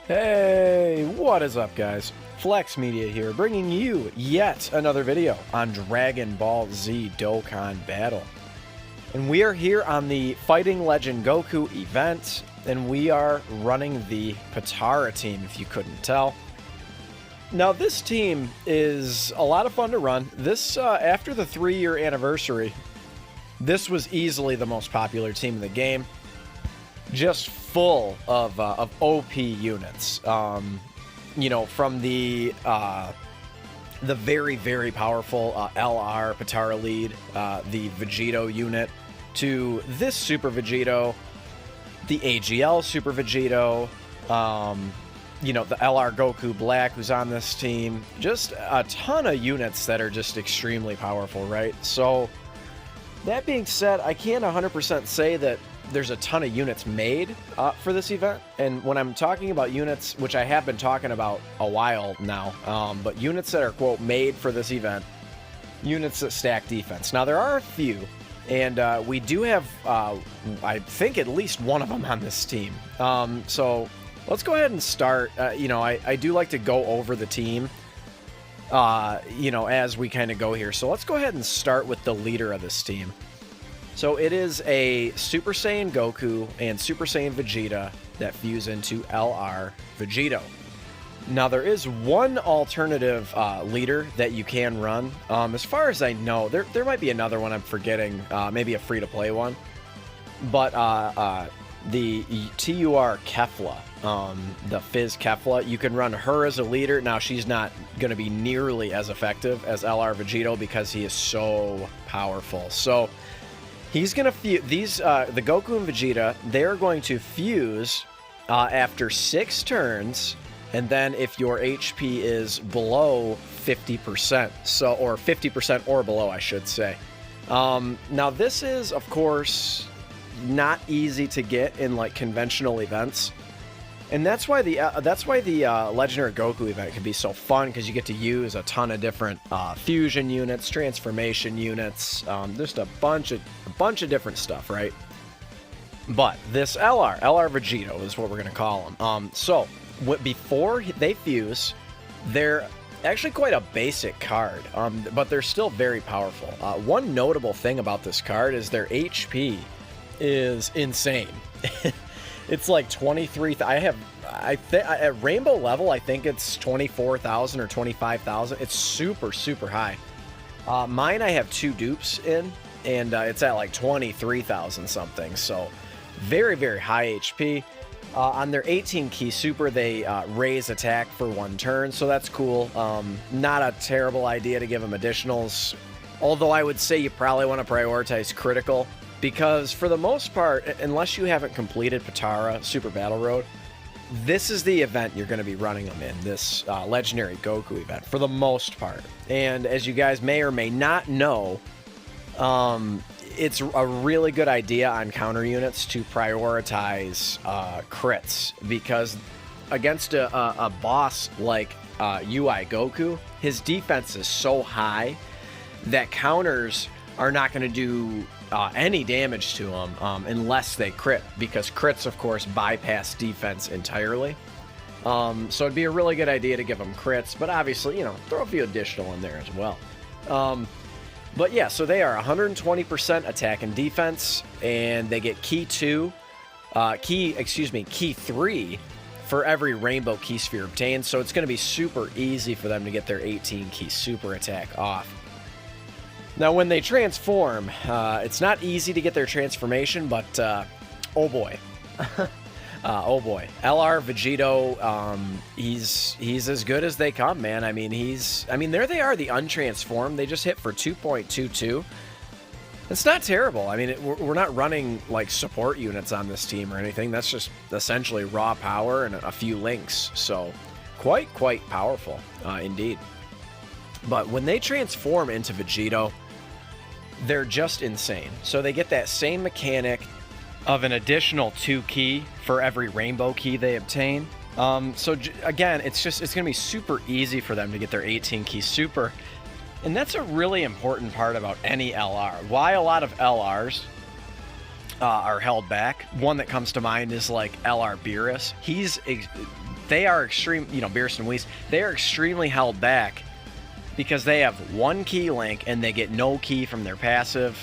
Hey, what is up, guys? Flex Media here, bringing you yet another video on Dragon Ball Z Dokkan Battle. And we are here on the Fighting Legend Goku event, and we are running the Potara team, if you couldn't tell. Now, this team is a lot of fun to run. This, after the 3-year anniversary, this was easily the most popular team in the game. Just full of OP units. You know, from the very, very powerful LR Potara lead, the Vegito unit, to this Super Vegito, the AGL Super Vegito, you know, the LR Goku Black who's on this team. Just a ton of units that are just extremely powerful, right? So, that being said, I can't 100% say that there's a ton of units made for this event. And when I'm talking about units, which I have been talking about a while now, but units that are, quote, made for this event, units that stack defense. Now, there are a few, and we do have, I think, at least one of them on this team. So let's go ahead and start. You know, I do like to go over the team, you know, as we kind of go here. So let's go ahead and start with the leader of this team. So it is a Super Saiyan Goku and Super Saiyan Vegeta that fuse into LR Vegito. Now, there is one alternative leader that you can run. As far as I know, there might be another one I'm forgetting, maybe a free-to-play one. But the TUR Kefla, the Fizz Kefla, you can run her as a leader. Now, she's not going to be nearly as effective as LR Vegito because he is so powerful. So he's going to fuse these, the Goku and Vegeta, they're going to fuse after 6 turns, and then if your HP is below 50%, so, or 50% or below, I should say. Now, this is, of course, not easy to get in, like, conventional events. And that's why the Legendary Goku event can be so fun, because you get to use a ton of different fusion units, transformation units, just a bunch of different stuff, right? But this LR Vegito is what we're gonna call him. So before they fuse, they're actually quite a basic card, but they're still very powerful. One notable thing about this card is their HP is insane. It's like 23. At rainbow level, I think it's 24,000 or 25,000. It's super, super high. Mine, I have 2 dupes in, and it's at like 23,000 something. So very, very high HP. On their 18 key super, they raise attack for 1 turn, so that's cool. Not a terrible idea to give them additionals, although I would say you probably want to prioritize critical. Because for the most part, unless you haven't completed Potara Super Battle Road, this is the event you're going to be running them in, this Legendary Goku event, for the most part. And as you guys may or may not know, it's a really good idea on counter units to prioritize crits, because against a boss like UI Goku, his defense is so high that counters are not going to do any damage to them unless they crit, because crits, of course, bypass defense entirely. So it'd be a really good idea to give them crits, but obviously, you know, throw a few additional in there as well. But yeah, so they are 120% attack and defense, and they get key 3 for every rainbow key sphere obtained. So it's going to be super easy for them to get their 18 key super attack off. Now, when they transform, it's not easy to get their transformation, but oh boy. Oh boy. LR Vegito, he's as good as they come, man. I mean, there they are, the untransformed. They just hit for 2.22. It's not terrible. I mean, we're not running, like, support units on this team or anything. That's just essentially raw power and a few links. So, quite powerful, indeed. But when they transform into Vegito, they're just insane. So they get that same mechanic of an additional 2 key for every rainbow key they obtain. So again, it's going to be super easy for them to get their 18 key super. And that's a really important part about any LR. Why a lot of LRs are held back. One that comes to mind is like LR Beerus. They are extreme, Beerus and Whis, they are extremely held back because they have one key link and they get no key from their passive,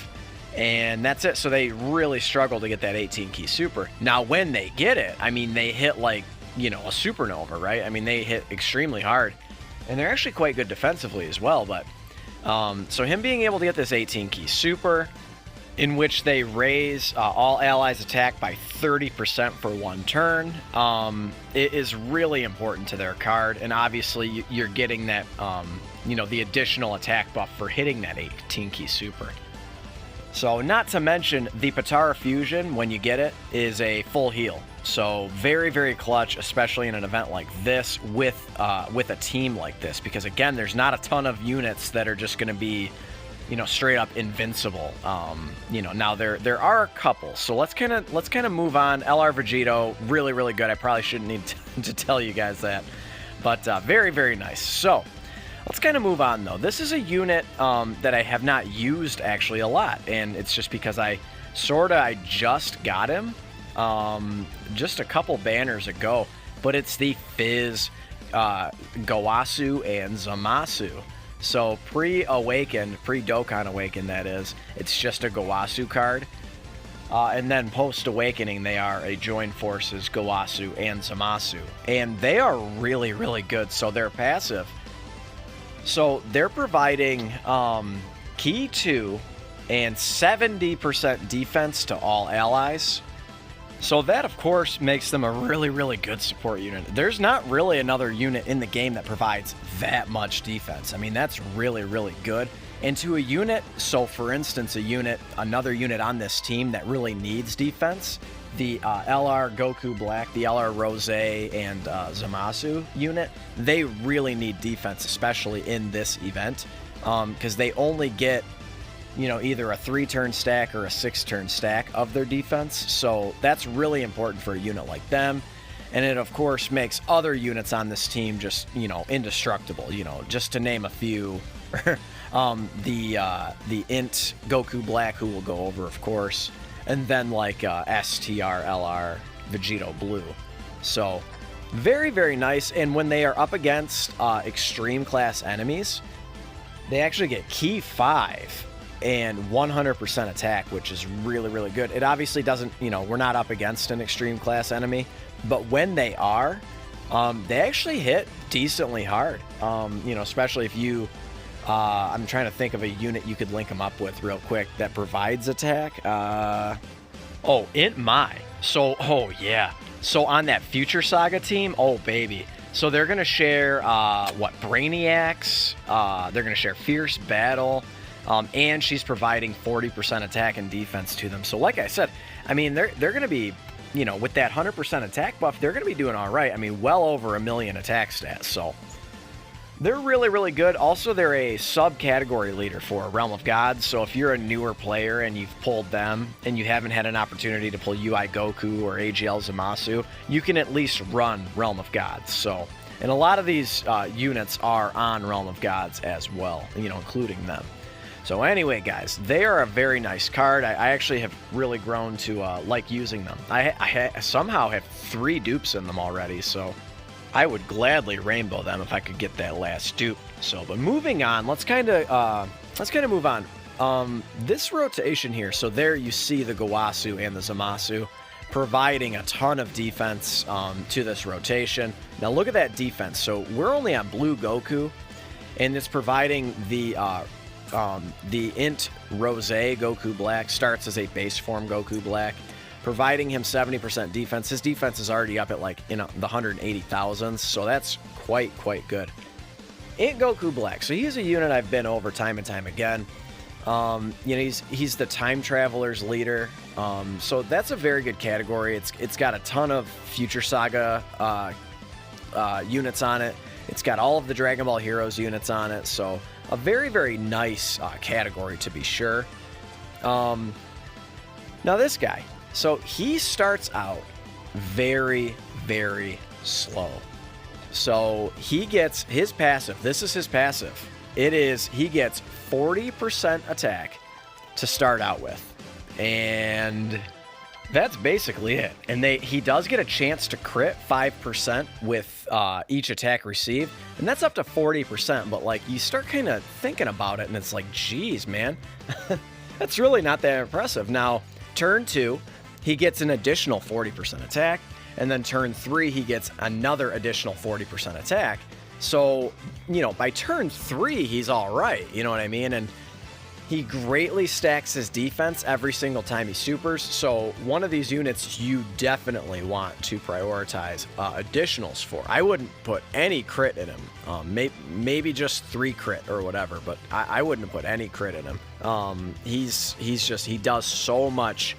and that's it. So they really struggle to get that 18 key super. Now, when they get it, I mean, they hit like, a supernova, right? I mean, they hit extremely hard, and they're actually quite good defensively as well. But so him being able to get this 18 key super, in which they raise all allies' attack by 30% for one turn, it is really important to their card. And obviously, you're getting that, the additional attack buff for hitting that 18 key super. So, not to mention, the Potara fusion, when you get it, is a full heal. So, very, very clutch, especially in an event like this with a team like this. Because, again, there's not a ton of units that are just going to be, straight up invincible. Now there are a couple. So let's kind of move on. LR Vegito, really, really good. I probably shouldn't need to tell you guys that, but very, very nice. So let's kind of move on though. This is a unit that I have not used actually a lot, and it's just because I just got him just a couple banners ago. But it's the Fizz Gowasu and Zamasu. So pre-awakened, pre-Dokkan awakened, that is, it's just a Gowasu card. And then post-awakening, they are a joined forces Gowasu and Zamasu. And they are really, really good. So they're passive. So they're providing Key 2 and 70% defense to all allies. So that, of course, makes them a really, really good support unit. There's not really another unit in the game that provides that much defense. I mean, that's really, really good. And to a unit, so for instance, another unit on this team that really needs defense, the LR Goku Black, the LR Rose, and Zamasu unit, they really need defense, especially in this event, because they only get either a 3-turn stack or a 6-turn stack of their defense. So that's really important for a unit like them. And it, of course, makes other units on this team just, indestructible. Just to name a few. The Int Goku Black, who we'll go over, of course. And then, like, STR LR Vegito Blue. So, very, very nice. And when they are up against extreme class enemies, they actually get Key 5 and 100% attack, which is really, really good. It obviously doesn't, we're not up against an extreme class enemy, but when they are, they actually hit decently hard. Especially if you, I'm trying to think of a unit you could link them up with real quick that provides attack. Int Mai. So, yeah. So on that Future Saga team, oh baby. So they're going to share, Brainiacs, they're going to share Fierce Battle, and she's providing 40% attack and defense to them. So like I said, I mean, they're going to be, with that 100% attack buff, they're going to be doing all right. I mean, well over 1 million attack stats. So they're really, really good. Also, they're a subcategory leader for Realm of Gods. So if you're a newer player and you've pulled them and you haven't had an opportunity to pull UI Goku or AGL Zamasu, you can at least run Realm of Gods. So, and a lot of these units are on Realm of Gods as well, including them. So anyway, guys, they are a very nice card. I actually have really grown to like using them. I somehow have 3 dupes in them already, so I would gladly rainbow them if I could get that last dupe. So, but moving on, let's kind of move on. This rotation here, so there you see the Gowasu and the Zamasu providing a ton of defense to this rotation. Now look at that defense. So we're only on blue Goku, and it's providing the Int Rose Goku Black starts as a base form Goku Black, providing him 70% defense. His defense is already up at like the 180,000s, so that's quite good. Int Goku Black, so he's a unit I've been over time and time again. He's the time traveler's leader, so that's a very good category. It's got a ton of Future Saga units on it. It's got all of the Dragon Ball Heroes units on it, so a very nice category to be sure. Now this guy, so he starts out very slow. So he gets his passive. This is his passive. He gets 40% attack to start out with. And That's basically it. And he does get a chance to crit 5% with each attack received, and that's up to 40%. But like, you start kind of thinking about it, and it's like, geez, man, that's really not that impressive. Now, turn 2, he gets an additional 40% attack, and then turn 3, he gets another additional 40% attack. So, you know, by turn 3, he's all right. You know what I mean? And he greatly stacks his defense every single time he supers, so one of these units you definitely want to prioritize additionals for. I wouldn't put any crit in him. Maybe just 3 crit or whatever, but I wouldn't put any crit in him. He does so much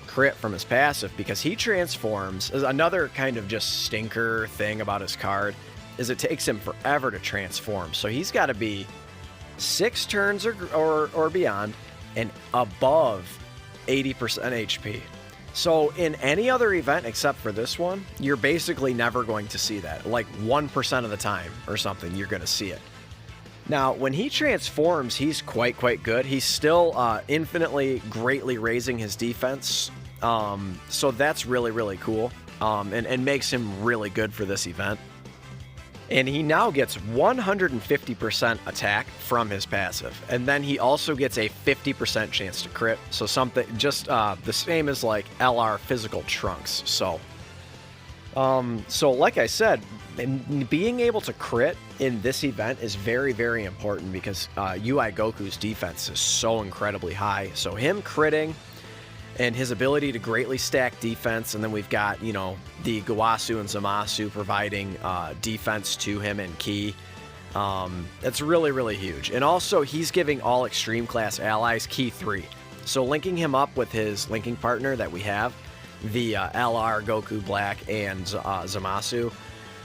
crit from his passive because he transforms. Another kind of just stinker thing about his card is it takes him forever to transform, so he's got to be 6 turns or beyond and above 80% HP. So in any other event except for this one, you're basically never going to see that. Like 1% of the time or something, you're going to see it. Now, when he transforms, he's quite good. He's still infinitely greatly raising his defense. So that's really cool and makes him really good for this event. And he now gets 150% attack from his passive. And then he also gets a 50% chance to crit. So something just the same as like LR physical trunks. So like I said, being able to crit in this event is very important because UI Goku's defense is so incredibly high. So him critting and his ability to greatly stack defense, and then we've got, you know, the Gawasu and Zamasu providing defense to him and Ki. That's really huge. And also, he's giving all extreme class allies Ki 3. So linking him up with his linking partner that we have, the LR Goku Black and Zamasu,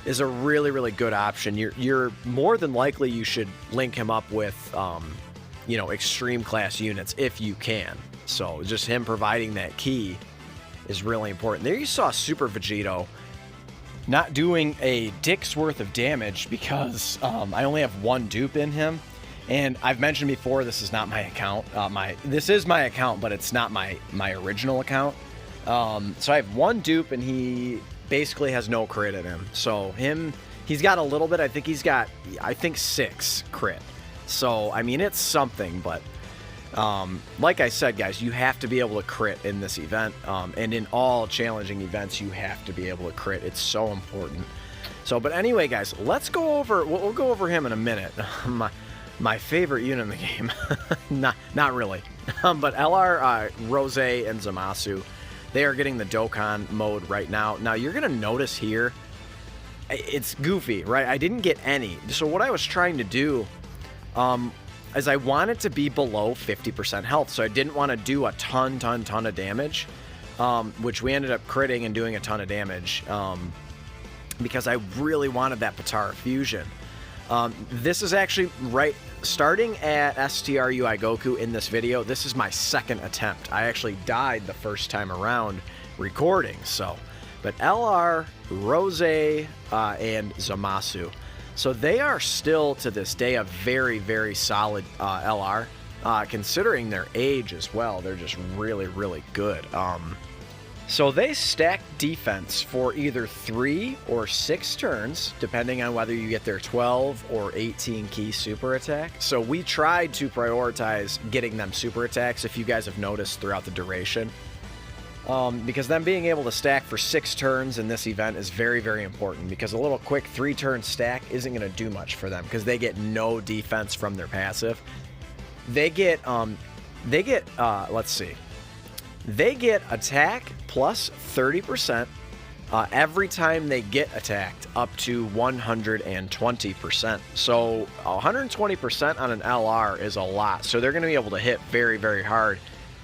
is a really good option. You're more than likely you should link him up with, you know, extreme class units if you can. So just him providing that key is really important. There you saw Super Vegito not doing a dick's worth of damage because I only have 1 dupe in him. And I've mentioned before, this is not my account. This is my account, but it's not my original account. So I have 1 dupe, and he basically has no crit in him. So he's got a little bit. I think he's got, 6 crit. So, I mean, it's something, but like I said, guys, you have to be able to crit in this event, and in all challenging events, you have to be able to crit. It's so important. So, but anyway, guys, let's go over. We'll go over him in a minute. My favorite unit in the game. not really, but LR, Rose, and Zamasu, they are getting the Dokkan mode right now. Now you're gonna notice here, it's goofy, right? I didn't get any. So what I was trying to do, is I wanted to be below 50% health, so I didn't want to do a ton of damage, which we ended up critting and doing a ton of damage, because I really wanted that Potara fusion. This is actually starting at STR UI Goku in this video. This is my 2nd attempt. I actually died the first time around recording. So, but LR, Rose, and Zamasu. So they are still, to this day, a very solid LR, considering their age as well. They're just really good. So they stack defense for either 3 or 6 turns, depending on whether you get their 12 or 18 key super attack. So we tried to prioritize getting them super attacks, if you guys have noticed throughout the duration. Because them being able to stack for 6 turns in this event is very important, because a little quick 3-turn stack isn't going to do much for them because they get no defense from their passive. They get let's see, they get attack plus 30% every time they get attacked, up to 120%. So 120% on an LR is a lot, so they're going to be able to hit very hard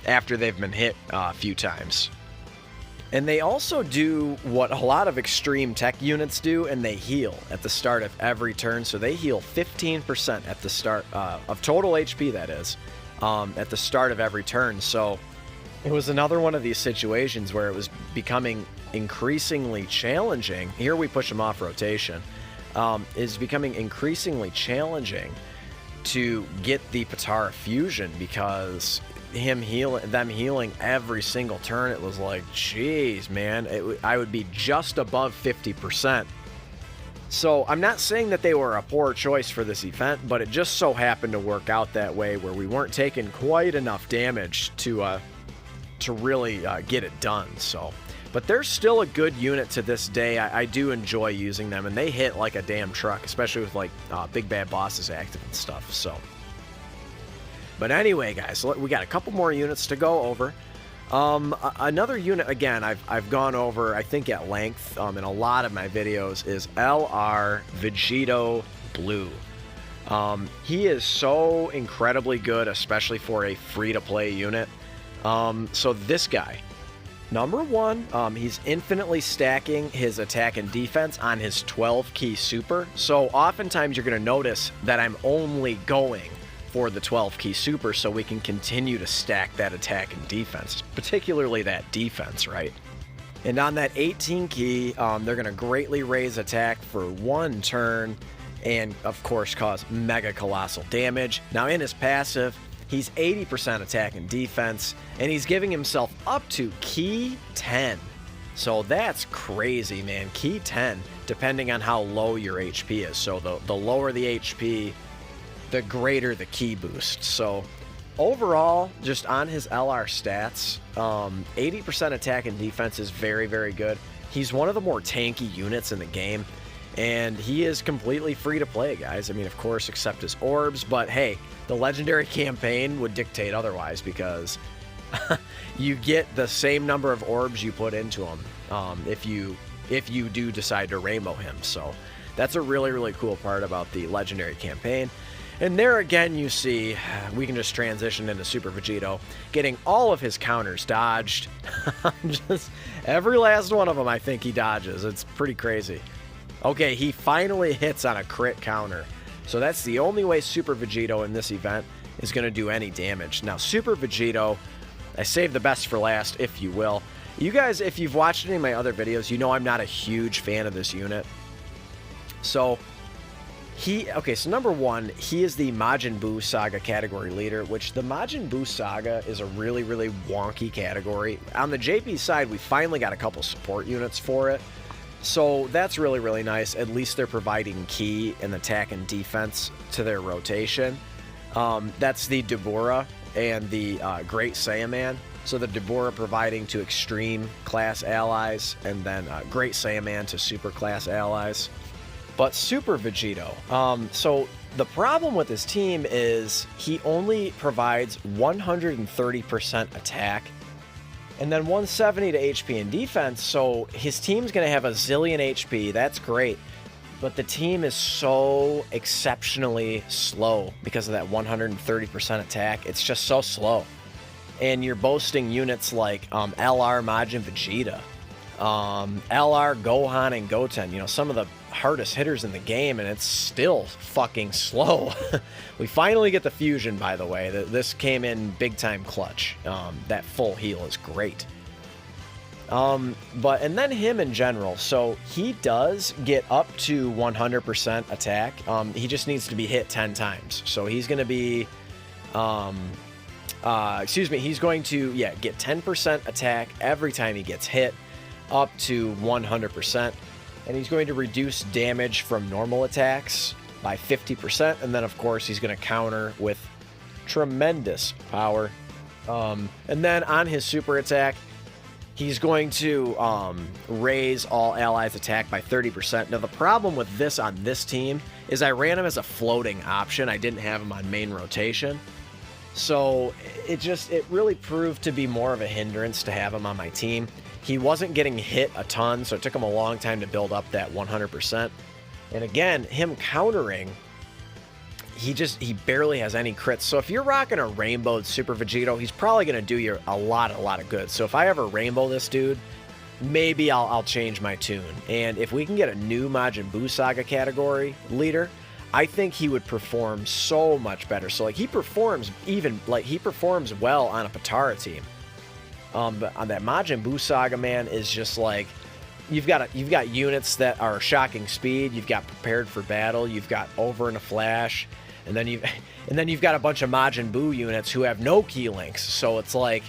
after they've been hit a few times. And they also do what a lot of extreme tech units do, and they heal at the start of every turn. So they heal 15% at the start of total HP, that is, at the start of every turn. So it was another one of these situations where it was becoming increasingly challenging. Here we push them off rotation. Is becoming increasingly challenging to get the Potara fusion, because them healing every single turn, it was like, geez, man, I would be just above 50%. So I'm not saying that they were a poor choice for this event, but it just so happened to work out that way where we weren't taking quite enough damage to really get it done. So, but they're still a good unit to this day. I do enjoy using them, and they hit like a damn truck, especially with like big bad bosses active and stuff. So, but anyway, guys, we got a couple more units to go over. Another unit, again, I've gone over, I think, at length in a lot of my videos, is LR Vegito Blue. He is so incredibly good, especially for a free-to-play unit. So this guy, number one, he's infinitely stacking his attack and defense on his 12-key super. So oftentimes you're going to notice that I'm only going for the 12-key super so we can continue to stack that attack and defense, particularly that defense, right? And on that 18-key, they're going to greatly raise attack for 1 turn and, of course, cause mega colossal damage. Now, in his passive, he's 80% attack and defense, and he's giving himself up to key 10. So that's crazy, man. Key 10, depending on how low your HP is. So the lower the HP, the greater the key boost. So overall, just on his LR stats, 80% attack and defense is very, very good. He's one of the more tanky units in the game, and he is completely free to play, guys. I mean, of course, except his orbs, but hey, the legendary campaign would dictate otherwise, because you get the same number of orbs you put into him if you do decide to rainbow him. So that's a really, really cool part about the legendary campaign. And there again, you see, we can just transition into Super Vegito, getting all of his counters dodged. Just every last one of them, I think he dodges. It's pretty crazy. Okay, he finally hits on a crit counter. So that's the only way Super Vegito in this event is going to do any damage. Now, Super Vegito, I saved the best for last, if you will. You guys, if you've watched any of my other videos, you know I'm not a huge fan of this unit. So so number one, he is the Majin Buu Saga category leader, which the Majin Buu Saga is a really, really wonky category. On the JP side, we finally got a couple support units for it. So that's really, really nice. At least they're providing key and attack and defense to their rotation. That's the Dabura and the Great Saiyaman. So the Dabura providing to extreme class allies, and then Great Saiyaman to super class allies. But Super Vegito, so the problem with his team is he only provides 130% attack and then 170 to HP and defense, so his team's going to have a zillion HP. That's great, but the team is so exceptionally slow because of that 130% attack. It's just so slow. And you're boasting units like LR Majin Vegeta, LR Gohan and Goten, you know, some of the hardest hitters in the game, and it's still fucking slow. We finally get the fusion, by the way. This came in big time clutch. That full heal is great. And then him in general, so he does get up to 100% attack. He just needs to be hit 10 times. So he's going to be he's going to get 10% attack every time he gets hit, up to 100%. And he's going to reduce damage from normal attacks by 50%. And then, of course, he's going to counter with tremendous power. And then on his super attack, he's going to raise all allies' attack by 30%. Now, the problem with this on this team is I ran him as a floating option. I didn't have him on main rotation. So it really proved to be more of a hindrance to have him on my team. He wasn't getting hit a ton, so it took him a long time to build up that 100%. And again, him countering, he barely has any crits. So if you're rocking a rainbowed Super Vegito, he's probably going to do you a lot of good. So if I ever rainbow this dude, maybe I'll change my tune. And if we can get a new Majin Buu Saga category leader, I think he would perform so much better. So like he performs well on a Potara team. But on that Majin Buu Saga, man, is just like you've got units that are shocking speed. You've got prepared for battle. You've got over in a flash. And then you've got a bunch of Majin Buu units who have no key links. So it's like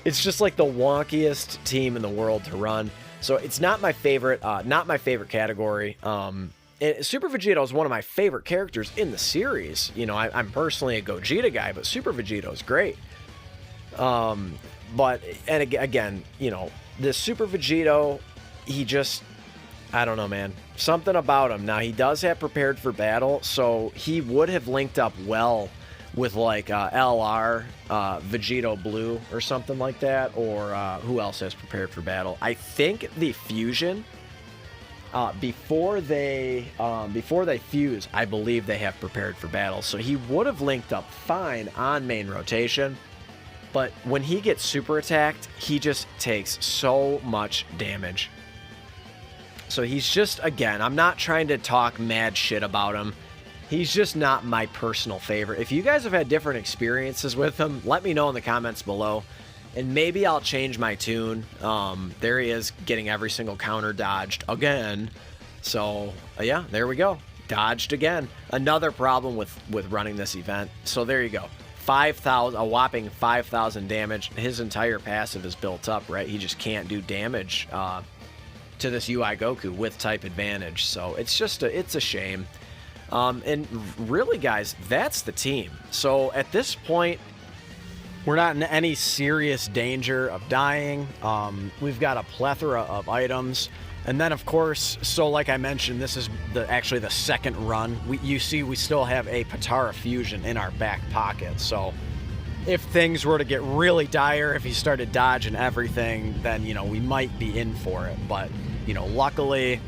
it's just like the wonkiest team in the world to run. So it's not my favorite category. Super Vegito is one of my favorite characters in the series. You know, I'm personally a Gogeta guy, but Super Vegito is great. But again, you know, this Super Vegito, he just, I don't know, man. Something about him. Now, he does have prepared for battle, so he would have linked up well with like LR, Vegito Blue or something like that, or who else has prepared for battle? I think the Fusion, before they fuse, I believe they have prepared for battle, so he would have linked up fine on main rotation. But when he gets super attacked, he just takes so much damage. So he's just, again, I'm not trying to talk mad shit about him. He's just not my personal favorite. If you guys have had different experiences with him, let me know in the comments below. And maybe I'll change my tune. There he is, getting every single counter dodged again. So, yeah, there we go. Dodged again. Another problem with running this event. So there you go. 5,000, a whopping 5,000 damage. His entire passive is built up, right? He just can't do damage to this UI Goku with type advantage. So it's just it's a shame. And really, guys, that's the team. So at this point, we're not in any serious danger of dying. We've got a plethora of items. And then, of course, so like I mentioned, this is actually the second run. You see we still have a Potara fusion in our back pocket. So if things were to get really dire, if he started dodging everything, then, you know, we might be in for it. But, you know, luckily,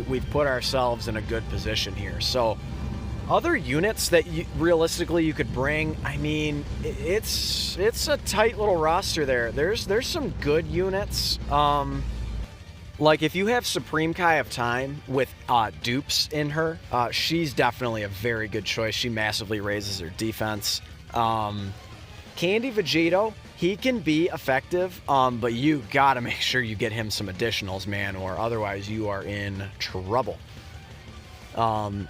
we've put ourselves in a good position here. So other units that realistically you could bring, I mean, it's a tight little roster there. There's some good units. Like, if you have Supreme Kai of Time with dupes in her, she's definitely a very good choice. She massively raises her defense. Candy Vegito, he can be effective, but you gotta make sure you get him some additionals, man, or otherwise you are in trouble. And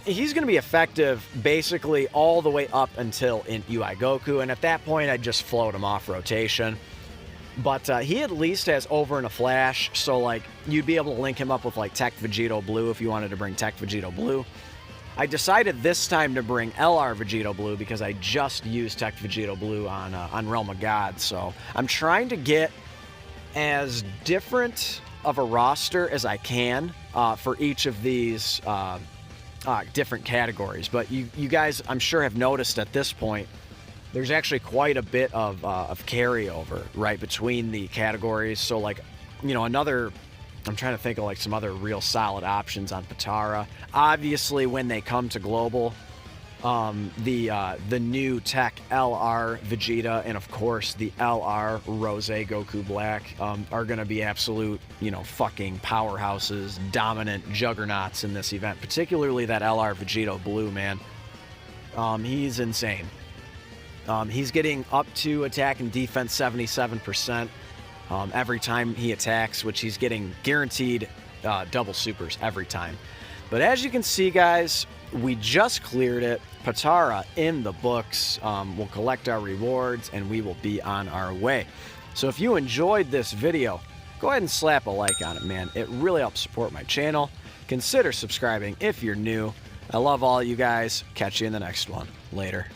he's going to be effective basically all the way up until in UI Goku, and at that point I'd just float him off rotation. But he at least has over in a flash, so like you'd be able to link him up with like Tech Vegito Blue if you wanted to bring Tech Vegito Blue. I decided this time to bring LR Vegito Blue because I just used Tech Vegito Blue on Realm of God, so I'm trying to get as different of a roster as I can for each of these different categories. But you guys, I'm sure, have noticed at this point, there's actually quite a bit of carryover, right, between the categories. So, like, you know, I'm trying to think of, like, some other real solid options on Potara. Obviously, when they come to Global, the new Tech LR Vegeta and, of course, the LR Rose Goku Black are going to be absolute, you know, fucking powerhouses, dominant juggernauts in this event, particularly that LR Vegito Blue, man. He's insane. He's getting up to attack and defense 77% every time he attacks, which he's getting guaranteed double supers every time. But as you can see, guys, we just cleared it. Potara in the books. We'll collect our rewards and we will be on our way. So if you enjoyed this video, go ahead and slap a like on it, man. It really helps support my channel. Consider subscribing if you're new. I love all you guys. Catch you in the next one. Later.